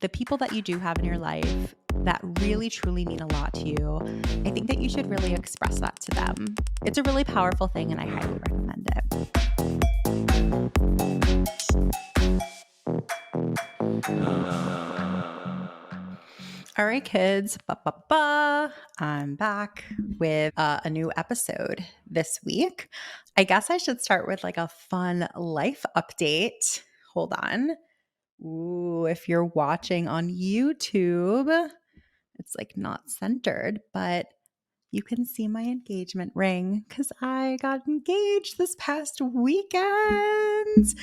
the people that you do have in your life that really truly mean a lot to you, I think that you should really express that to them. It's a really powerful thing, and I highly recommend it. All right, kids, I'm back with a new episode this week. I guess I should start with like a fun life update. Hold on. Ooh, if you're watching on YouTube, it's like not centered, but you can see my engagement ring because I got engaged this past weekend.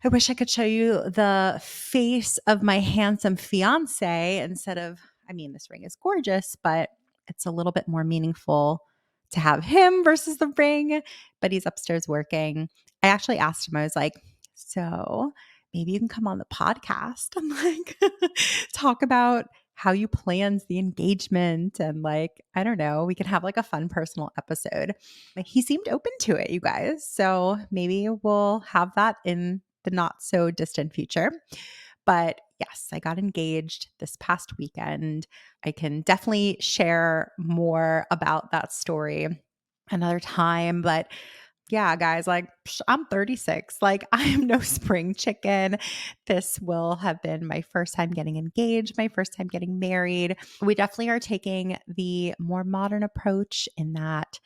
I wish I could show you the face of my handsome fiance instead of, this ring is gorgeous, but it's a little bit more meaningful to have him versus the ring, but he's upstairs working. I actually asked him, I was like, so maybe you can come on the podcast and like talk about how you planned the engagement and like, I don't know, we can have like a fun personal episode. Like, he seemed open to it, you guys. So maybe we'll have that in the not so distant future. But yes, I got engaged this past weekend. I can definitely share more about that story another time. But yeah, guys, like I'm 36. Like I am no spring chicken. This will have been my first time getting engaged, my first time getting married. We definitely are taking the more modern approach in that,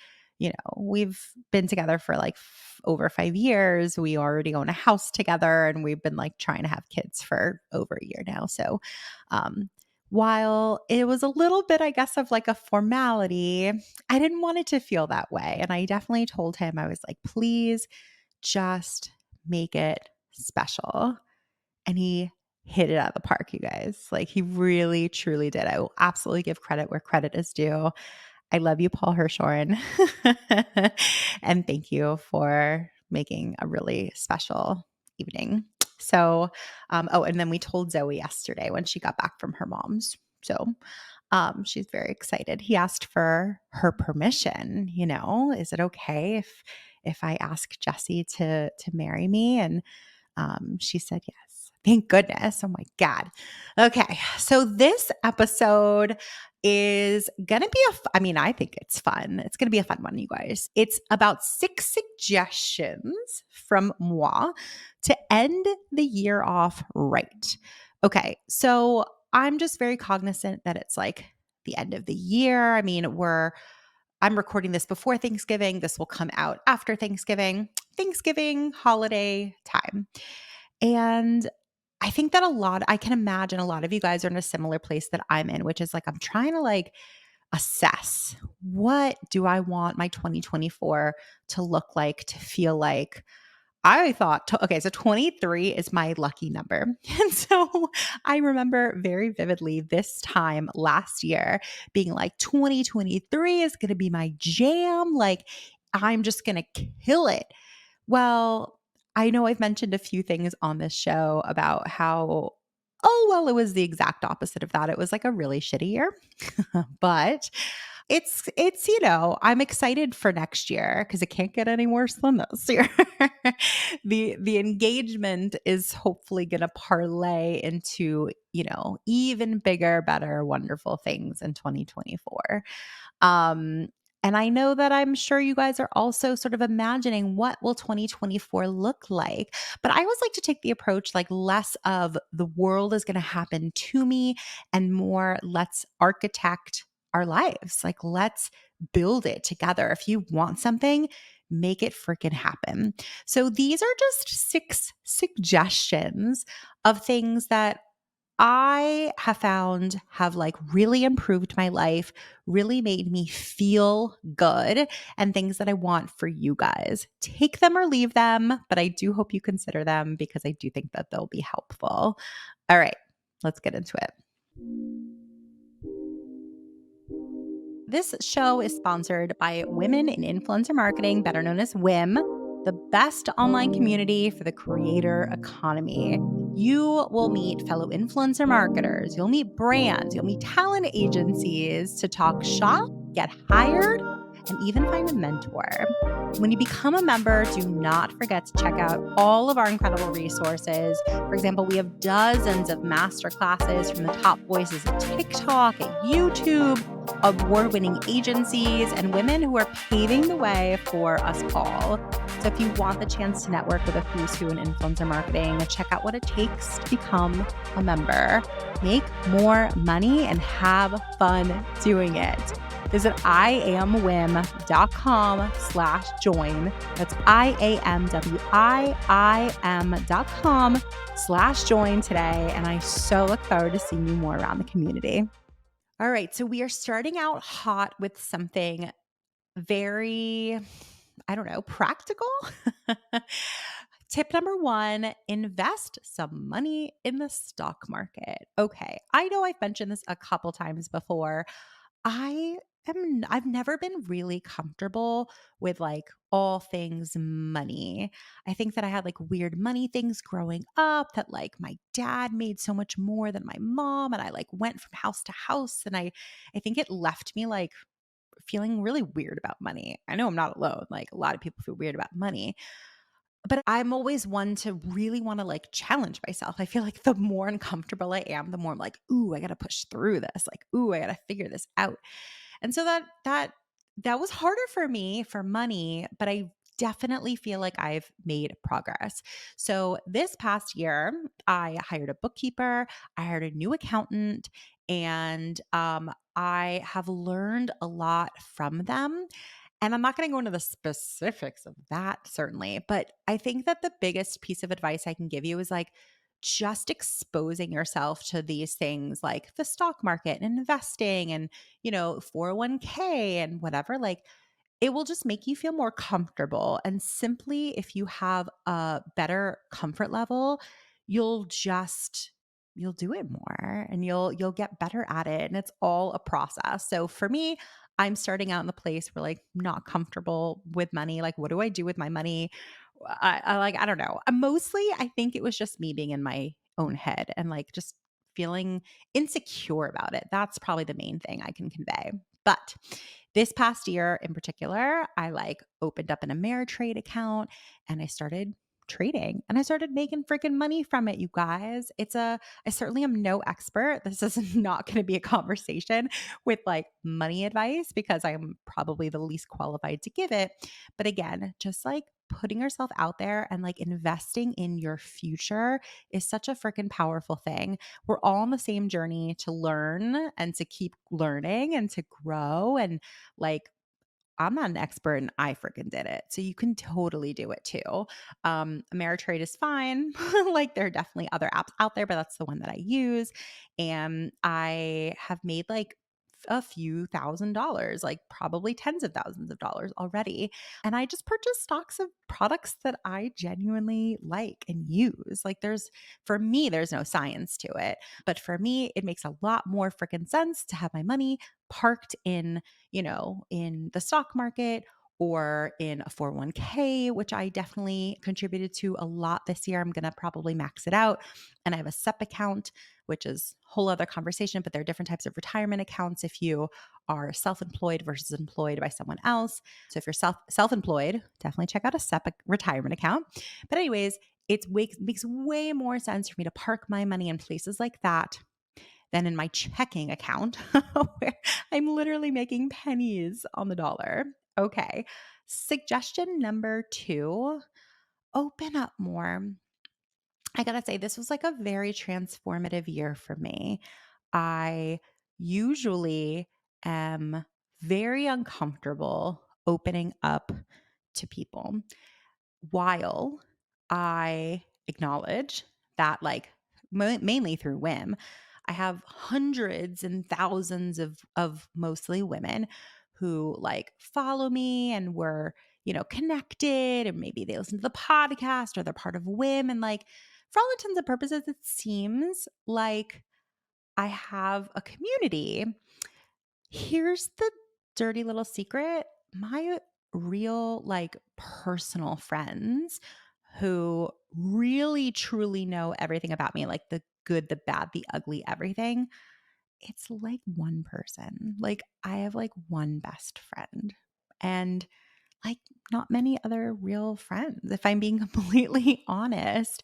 we've been together for like over 5 years. We already own a house together and we've been like trying to have kids for over a year now. So, while it was a little bit, I guess, of like a formality, I didn't want it to feel that way. And I definitely told him, I was like, please just make it special. And he hit it out of the park, you guys. Like he really, truly did. I will absolutely give credit where credit is due. I love you, Paul Hirschhorn. And thank you for making a really special evening. So, and then we told Zoe yesterday when she got back from her mom's. So, she's very excited. He asked for her permission. Is it okay if I ask Jesse to marry me? And she said yes. Thank goodness. Oh my God. Okay. So this episode is going to be I think it's fun. It's going to be a fun one, you guys. It's about 6 suggestions from moi to end the year off right. Okay. So I'm just very cognizant that it's like the end of the year. I'm recording this before Thanksgiving. This will come out after Thanksgiving holiday time. And I think that I can imagine a lot of you guys are in a similar place that I'm in, which is like, I'm trying to like assess, what do I want my 2024 to look like, to feel like? I thought, so 23 is my lucky number. And so I remember very vividly this time last year being like, 2023 is going to be my jam. Like, I'm just going to kill it. Well, I know I've mentioned a few things on this show about how, it was the exact opposite of that. It was like a really shitty year. But it's I'm excited for next year because it can't get any worse than this year. The engagement is hopefully going to parlay into, even bigger, better, wonderful things in 2024. And I know that I'm sure you guys are also sort of imagining, what will 2024 look like? But I always like to take the approach like less of the world is going to happen to me and more let's architect our lives. Like let's build it together. If you want something, make it freaking happen. So these are just 6 suggestions of things that I have found have like really improved my life, really made me feel good, and things that I want for you guys. Take them or leave them, but I do hope you consider them because I do think that they'll be helpful. All right, let's get into it. This show is sponsored by Women in Influencer Marketing, better known as WIM, the best online community for the creator economy. You will meet fellow influencer marketers, you'll meet brands, you'll meet talent agencies to talk shop, get hired, and even find a mentor. When you become a member, do not forget to check out all of our incredible resources. For example, we have dozens of masterclasses from the top voices at TikTok, at YouTube, award-winning agencies, and women who are paving the way for us all. So if you want the chance to network with a who's who in influencer marketing, check out what it takes to become a member. Make more money and have fun doing it. Visit iamwim.com/join. That's iamwim.com/join today. And I so look forward to seeing you more around the community. All right. So we are starting out hot with something very, I don't know, practical. Tip number 1, invest some money in the stock market. Okay. I know I've mentioned this a couple times before. I've never been really comfortable with like all things money. I think that I had like weird money things growing up, that like my dad made so much more than my mom, and I like went from house to house, and I think it left me like feeling really weird about money. I know I'm not alone. Like a lot of people feel weird about money. But I'm always one to really wanna, like, challenge myself. I feel like the more uncomfortable I am, the more I'm like, "Ooh, I gotta push through this." Like, "Ooh, I gotta figure this out." And so that was harder for me for money, but I definitely feel like I've made progress. So this past year, I hired a bookkeeper, I hired a new accountant, and, I have learned a lot from them. And I'm not going to go into the specifics of that, certainly, but I think that the biggest piece of advice I can give you is like just exposing yourself to these things like the stock market and investing and, 401k and whatever. Like it will just make you feel more comfortable. And simply, if you have a better comfort level, you'll just you'll do it more and you'll get better at it. And it's all a process. So for me, I'm starting out in the place where like not comfortable with money. Like, what do I do with my money? I don't know. Mostly I think it was just me being in my own head and like just feeling insecure about it. That's probably the main thing I can convey. But this past year in particular, I like opened up an Ameritrade account and I started trading and I started making freaking money from it, you guys. I certainly am no expert. This is not going to be a conversation with like money advice because I'm probably the least qualified to give it. But again, just like putting yourself out there and like investing in your future is such a freaking powerful thing. We're all on the same journey to learn and to keep learning and to grow. And like, I'm not an expert and I freaking did it. So you can totally do it too. Ameritrade is fine. Like there are definitely other apps out there, but that's the one that I use. And I have made like a few $1,000s, like probably tens of thousands of dollars already. And I just purchased stocks of products that I genuinely like and use. Like for me, there's no science to it. But for me, it makes a lot more freaking sense to have my money parked in the stock market or in a 401k, which I definitely contributed to a lot this year. I'm going to probably max it out. And I have a SEP account, which is a whole other conversation, but there are different types of retirement accounts if you are self-employed versus employed by someone else. So if you're self-employed, definitely check out a SEP retirement account. But anyways, makes way more sense for me to park my money in places like that than in my checking account, where I'm literally making pennies on the dollar. Okay. Suggestion number 2, open up more. I gotta say, this was like a very transformative year for me. I usually am very uncomfortable opening up to people, while I acknowledge that, like, mainly through whim, I have hundreds and thousands of mostly women who like follow me and we're, connected, and maybe they listen to the podcast or they're part of whim. And like, for all intents and purposes, it seems like I have a community. Here's the dirty little secret. My real, like, personal friends who really truly know everything about me, like the good, the bad, the ugly, everything. It's like one person. Like, I have like one best friend. and like not many other real friends, if I'm being completely honest.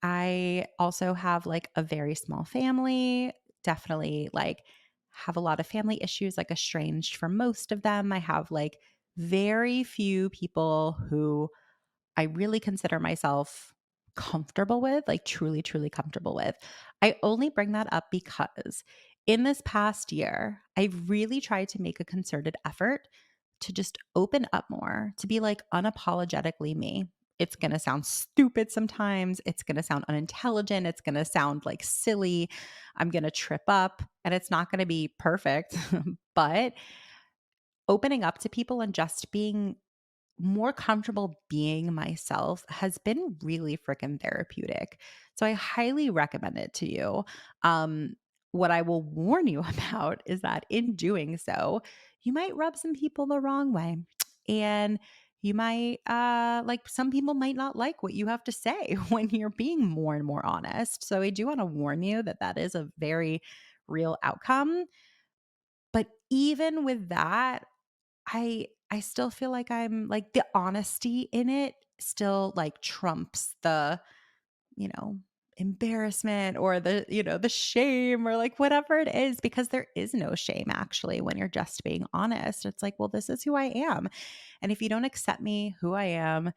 I also have like a very small family, definitely like have a lot of family issues, like estranged from most of them. I have like very few people who I really consider myself comfortable with, like truly, truly comfortable with. I only bring that up because in this past year, I've really tried to make a concerted effort to just open up more, to be like unapologetically me. It's going to sound stupid sometimes. It's going to sound unintelligent. It's going to sound like silly. I'm going to trip up and it's not going to be perfect. But opening up to people and just being more comfortable being myself has been really freaking therapeutic. So I highly recommend it to you. Um, what I will warn you about is that in doing so, you might rub some people the wrong way. And you might, like, some people might not like what you have to say when you're being more and more honest. So I do want to warn you that that is a very real outcome. But even with that, I still feel like I'm like the honesty in it still like trumps the, you know, embarrassment or the, the shame or like whatever it is, because there is no shame actually when you're just being honest. It's like, well, this is who I am. And if you don't accept me who I am,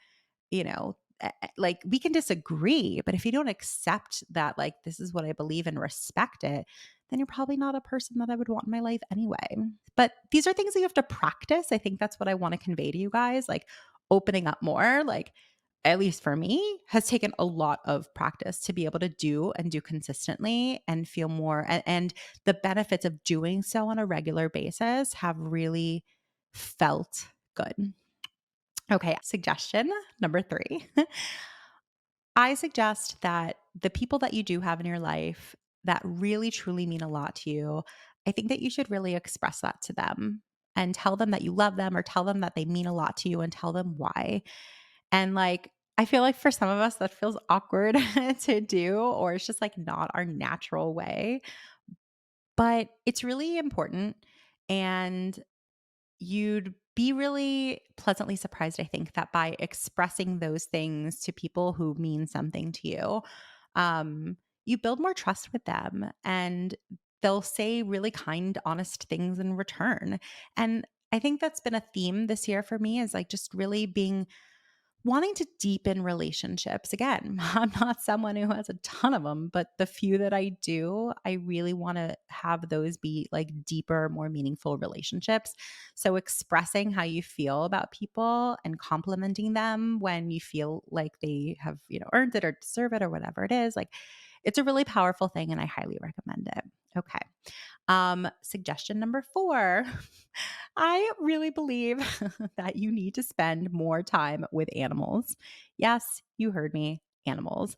like we can disagree, but if you don't accept that, like, this is what I believe and respect it, then you're probably not a person that I would want in my life anyway. But these are things that you have to practice. I think that's what I want to convey to you guys. Like opening up more, like, at least for me, has taken a lot of practice to be able to do and do consistently and feel more. And the benefits of doing so on a regular basis have really felt good. Okay, suggestion number 3. I suggest that the people that you do have in your life that really truly mean a lot to you, I think that you should really express that to them and tell them that you love them or tell them that they mean a lot to you and tell them why. And like, I feel like for some of us that feels awkward to do, or it's just like not our natural way, but it's really important. And you'd be really pleasantly surprised, I think, that by expressing those things to people who mean something to you, um, you build more trust with them and they'll say really kind, honest things in return. And I think that's been a theme this year for me, is like just really being wanting to deepen relationships. Again, I'm not someone who has a ton of them, but the few that I do, I really want to have those be like deeper, more meaningful relationships. So expressing how you feel about people and complimenting them when you feel like they have, earned it or deserve it or whatever it is, like it's a really powerful thing and I highly recommend it. Okay. Suggestion number 4. I really believe that you need to spend more time with animals. Yes, you heard me, animals.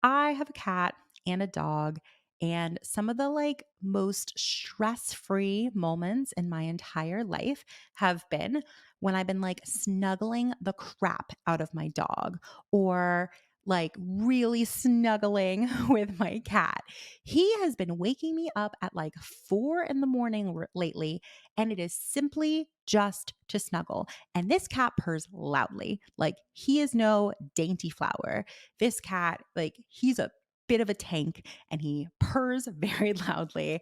I have a cat and a dog, and some of the like most stress-free moments in my entire life have been when I've been like snuggling the crap out of my dog or like really snuggling with my cat. He has been waking me up at like 4 in the morning lately, and it is simply just to snuggle. And this cat purrs loudly. Like he is no dainty flower. This cat, like he's a bit of a tank and he purrs very loudly.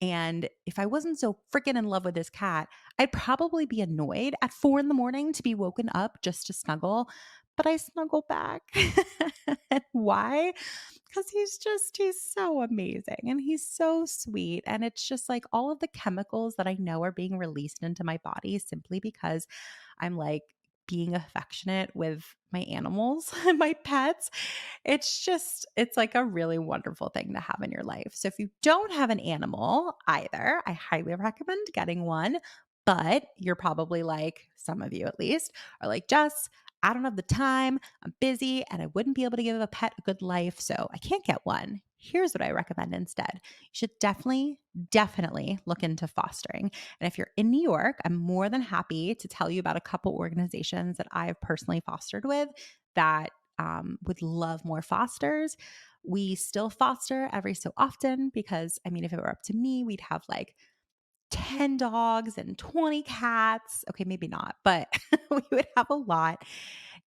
And if I wasn't so freaking in love with this cat, I'd probably be annoyed at 4 in the morning to be woken up just to snuggle. But I snuggle back. Why? Because he's so amazing and he's so sweet. And it's just like all of the chemicals that I know are being released into my body simply because I'm like being affectionate with my animals and my pets. It's like a really wonderful thing to have in your life. So if you don't have an animal either, I highly recommend getting one. But you're probably like, some of you at least, are like, Jess, I don't have the time. I'm busy and I wouldn't be able to give a pet a good life. So I can't get one. Here's what I recommend instead. You should definitely, definitely look into fostering. And if you're in New York, I'm more than happy to tell you about a couple organizations that I've personally fostered with that would love more fosters. We still foster every so often because, I mean, if it were up to me, we'd have like 10 dogs and 20 cats. Okay, maybe not, but we would have a lot.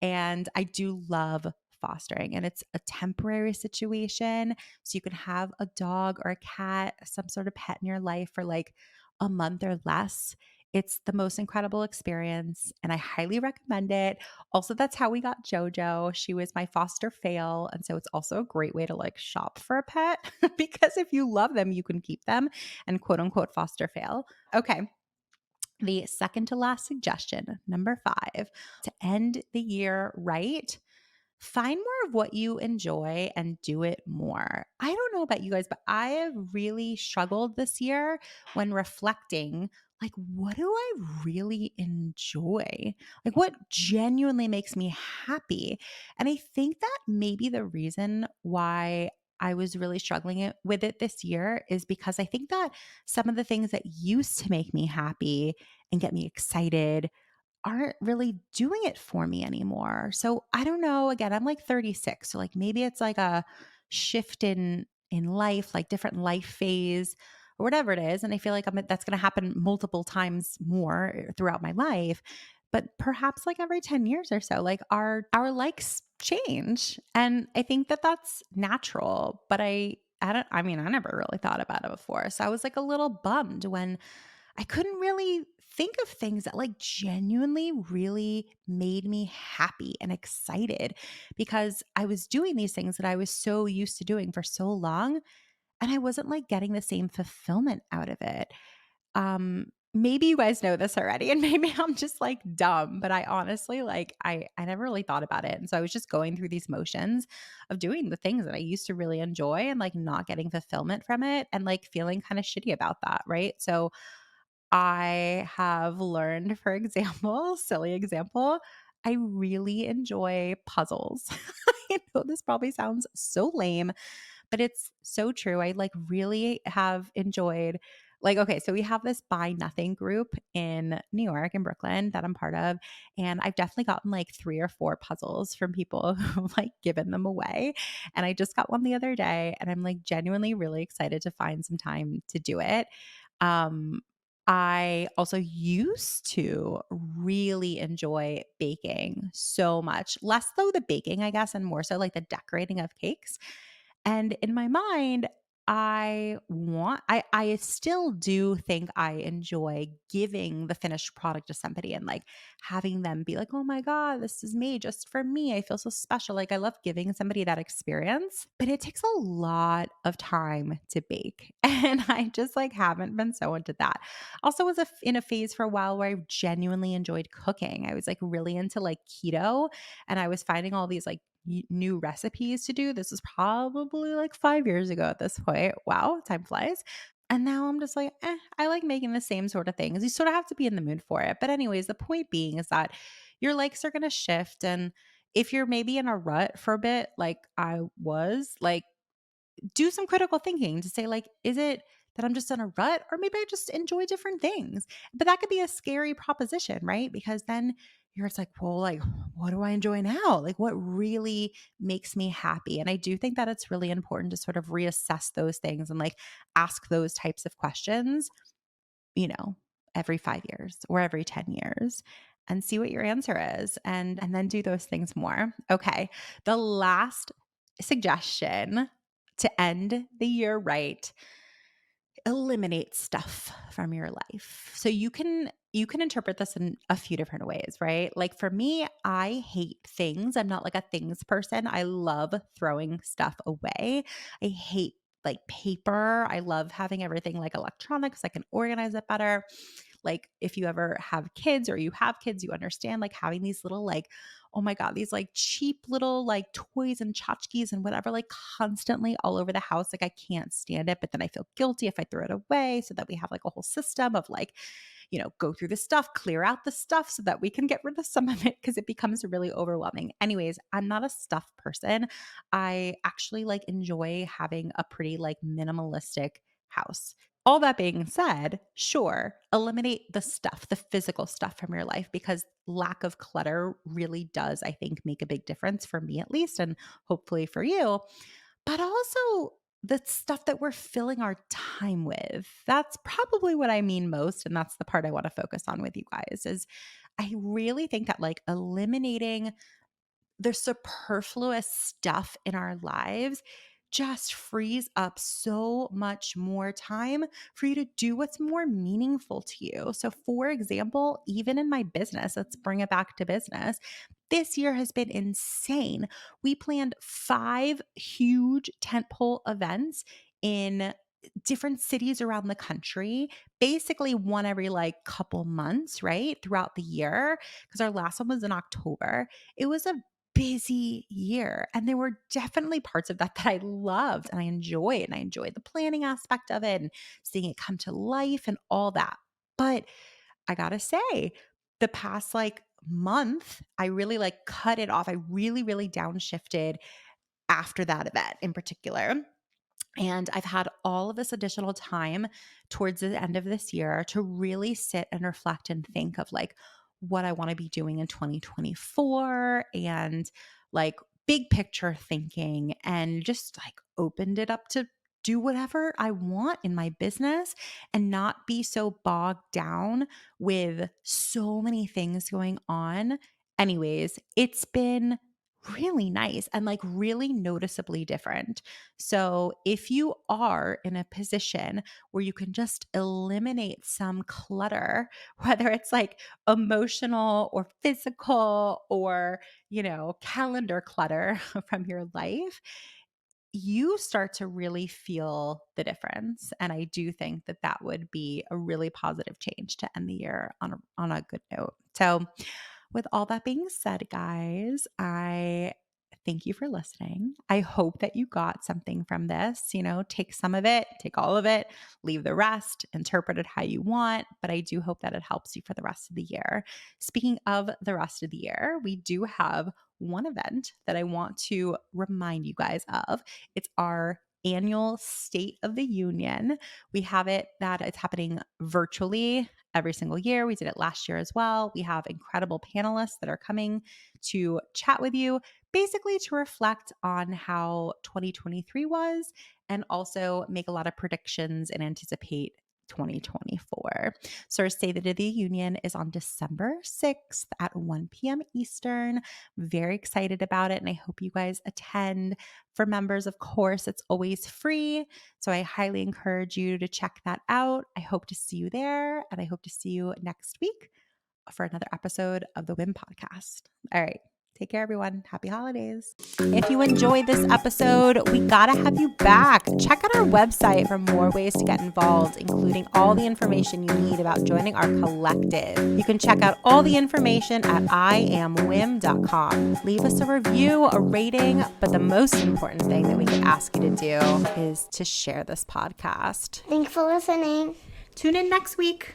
And I do love fostering, and it's a temporary situation. So you can have a dog or a cat, some sort of pet in your life for like a month or less. It's the most incredible experience, and I highly recommend it. Also, that's how we got JoJo. She was my foster fail. And so it's also a great way to like shop for a pet because if you love them, you can keep them and quote unquote foster fail. Okay. The second to last suggestion, number 5, to end the year right, find more of what you enjoy and do it more. I don't know about you guys, but I have really struggled this year when reflecting like, what do I really enjoy? Like, what genuinely makes me happy? And I think that maybe the reason why I was really struggling with it this year is because I think that some of the things that used to make me happy and get me excited aren't really doing it for me anymore. So I don't know. Again, I'm like 36. So like maybe it's like a shift in life, like different life phase or whatever it is. And I feel like that's going to happen multiple times more throughout my life. But perhaps like every 10 years or so, like our likes change. And I think that that's natural. But I mean, I never really thought about it before. So I was like a little bummed when I couldn't really think of things that like genuinely really made me happy and excited because I was doing these things that I was so used to doing for so long and I wasn't like getting the same fulfillment out of it. Maybe you guys know this already and maybe I'm just like dumb, but I honestly like I never really thought about it. And so I was just going through these motions of doing the things that I used to really enjoy and like not getting fulfillment from it and like feeling kind of shitty about that, right? So I have learned, for example, silly example, I really enjoy puzzles. I know this probably sounds so lame, but it's so true. I like really have enjoyed like okay, so we have this buy nothing group in New York in Brooklyn that I'm part of, and I've definitely gotten like 3 or 4 puzzles from people who've like given them away. And I just got one the other day and I'm like genuinely really excited to find some time to do it. Um I also used to really enjoy baking so much, less though the baking, I guess, and more so like the decorating of cakes. And in my mind, I still do think I enjoy giving the finished product to somebody and like having them be like, "Oh my god, this is made just for me. I feel so special." Like I love giving somebody that experience, but it takes a lot of time to bake. And I just like haven't been so into that. Also was in a phase for a while where I genuinely enjoyed cooking. I was like really into like keto and I was finding all these like new recipes to do. This is probably like 5 years ago at this point. Wow, time flies. And now I'm just like, I like making the same sort of things. You sort of have to be in the mood for it. But, anyways, the point being is that your likes are going to shift. And if you're maybe in a rut for a bit, like I was, like do some critical thinking to say like is it that I'm just in a rut or maybe I just enjoy different things, but that could be a scary proposition, right? Because then you're it's like well like what do I enjoy now, like what really makes me happy? And I do think that it's really important to sort of reassess those things and like ask those types of questions, you know, every 5 years or every 10 years and see what your answer is and then do those things more. Okay. The last suggestion to end the year right, eliminate stuff from your life. So you can interpret this in a few different ways, right? Like for me, I hate things. I'm not like a things person. I love throwing stuff away. I hate like paper. I love having everything like electronics. I can organize it better. Like if you ever have kids or you have kids, you understand like having these little like, oh my God, these like cheap little like toys and tchotchkes and whatever, like constantly all over the house. Like I can't stand it, but then I feel guilty if I throw it away so that we have like a whole system of like, go through the stuff, clear out the stuff so that we can get rid of some of it because it becomes really overwhelming. Anyways, I'm not a stuff person. I actually like enjoy having a pretty like minimalistic house. All that being said, sure, eliminate the stuff, the physical stuff from your life because lack of clutter really does, I think, make a big difference for me at least, and hopefully for you. But also the stuff that we're filling our time with. That's probably what I mean most. And that's the part I want to focus on with you guys is I really think that like eliminating the superfluous stuff in our lives just frees up so much more time for you to do what's more meaningful to you. So, for example, even in my business, let's bring it back to business. This year has been insane. We planned 5 huge tentpole events in different cities around the country, basically one every like couple months, right? Throughout the year, because our last one was in October. It was a busy year. And there were definitely parts of that that I loved and I enjoyed. And I enjoyed the planning aspect of it and seeing it come to life and all that. But I gotta say, the past like month, I really like cut it off. I really, really downshifted after that event in particular. And I've had all of this additional time towards the end of this year to really sit and reflect and think of like what I want to be doing in 2024 and like big picture thinking and just like opened it up to do whatever I want in my business and not be so bogged down with so many things going on. Anyways, it's been really nice and like really noticeably different. So, if you are in a position where you can just eliminate some clutter, whether it's like emotional or physical or, calendar clutter from your life, you start to really feel the difference. And I do think that that would be a really positive change to end the year on a good note. So, with all that being said, guys, I thank you for listening. I hope that you got something from this. Take some of it, take all of it, leave the rest, interpret it how you want. But I do hope that it helps you for the rest of the year. Speaking of the rest of the year, we do have one event that I want to remind you guys of. It's our annual State of the Union. We have it that it's happening virtually every single year. We did it last year as well. We have incredible panelists that are coming to chat with you, basically to reflect on how 2023 was and also make a lot of predictions and anticipate 2024. So our State of the Union is on December 6th at 1 p.m. Eastern. Very excited about it, and I hope you guys attend. For members, of course, it's always free. So I highly encourage you to check that out. I hope to see you there, and I hope to see you next week for another episode of the WIM podcast. All right. Take care, everyone. Happy holidays. If you enjoyed this episode, we gotta have you back. Check out our website for more ways to get involved, including all the information you need about joining our collective. You can check out all the information at iamwim.com. Leave us a review, a rating, but the most important thing that we can ask you to do is to share this podcast. Thanks for listening. Tune in next week.